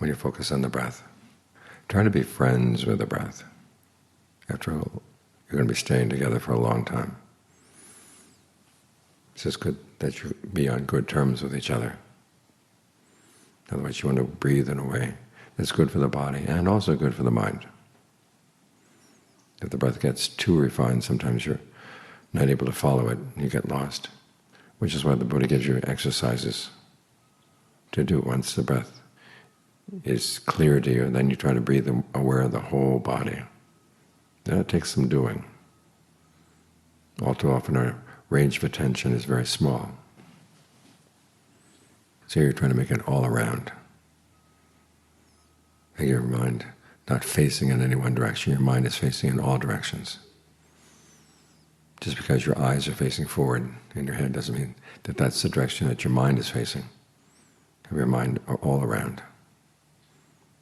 when you focus on the breath. Try to be friends with the breath. After all, you're going to be staying together for a long time. It's just good that you be on good terms with each other. Otherwise you want to breathe in a way that's good for the body and also good for the mind. If the breath gets too refined, sometimes you're not able to follow it, you get lost, which is why the Buddha gives you exercises to do. Once the breath is clear to you, then you try to breathe aware of the whole body. That takes some doing. All too often our range of attention is very small. So you're trying to make it all around. Make your mind not facing in any one direction. Your mind is facing in all directions. Just because your eyes are facing forward in your head doesn't mean that that's the direction that your mind is facing. Have your mind all around.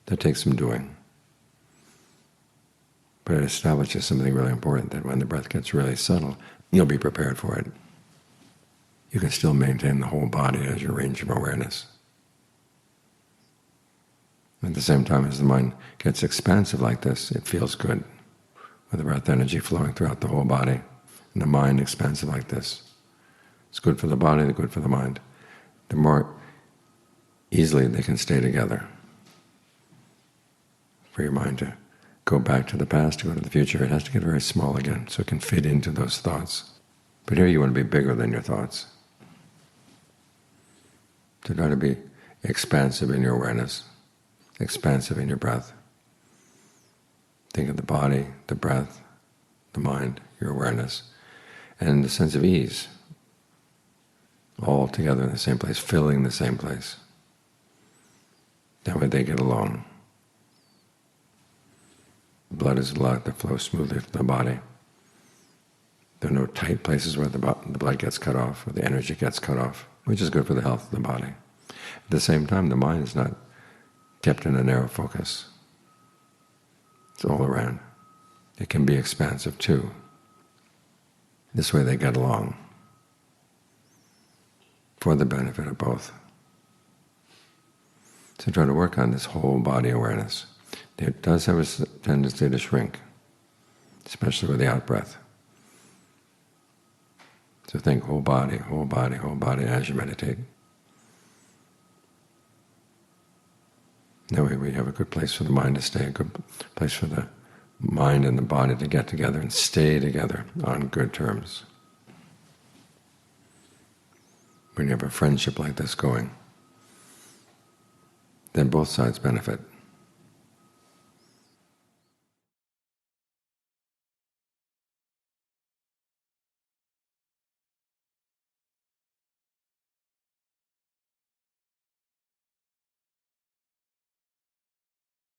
That takes some doing. But it establishes something really important, that when the breath gets really subtle, you'll be prepared for it. You can still maintain the whole body as your range of awareness. At the same time, as the mind gets expansive like this, it feels good, with the breath energy flowing throughout the whole body, and the mind expansive like this. It's good for the body, it's good for the mind. The more easily they can stay together. For your mind to go back to the past, to go to the future, it has to get very small again, so it can fit into those thoughts. But here you want to be bigger than your thoughts. To try to be expansive in your awareness, expansive in your breath. Think of the body, the breath, the mind, your awareness, and the sense of ease, all together in the same place, filling the same place. That way they get along. Blood is blood that flows smoothly through the body. There are no tight places where the blood gets cut off, or the energy gets cut off, which is good for the health of the body. At the same time, the mind is not kept in a narrow focus. It's all around. It can be expansive too. This way they get along for the benefit of both. So try to work on this whole body awareness. It does have a tendency to shrink, especially with the out-breath. So think whole body, whole body, whole body as you meditate. That way we have a good place for the mind to stay, a good place for the mind and the body to get together and stay together on good terms. When you have a friendship like this going, then both sides benefit.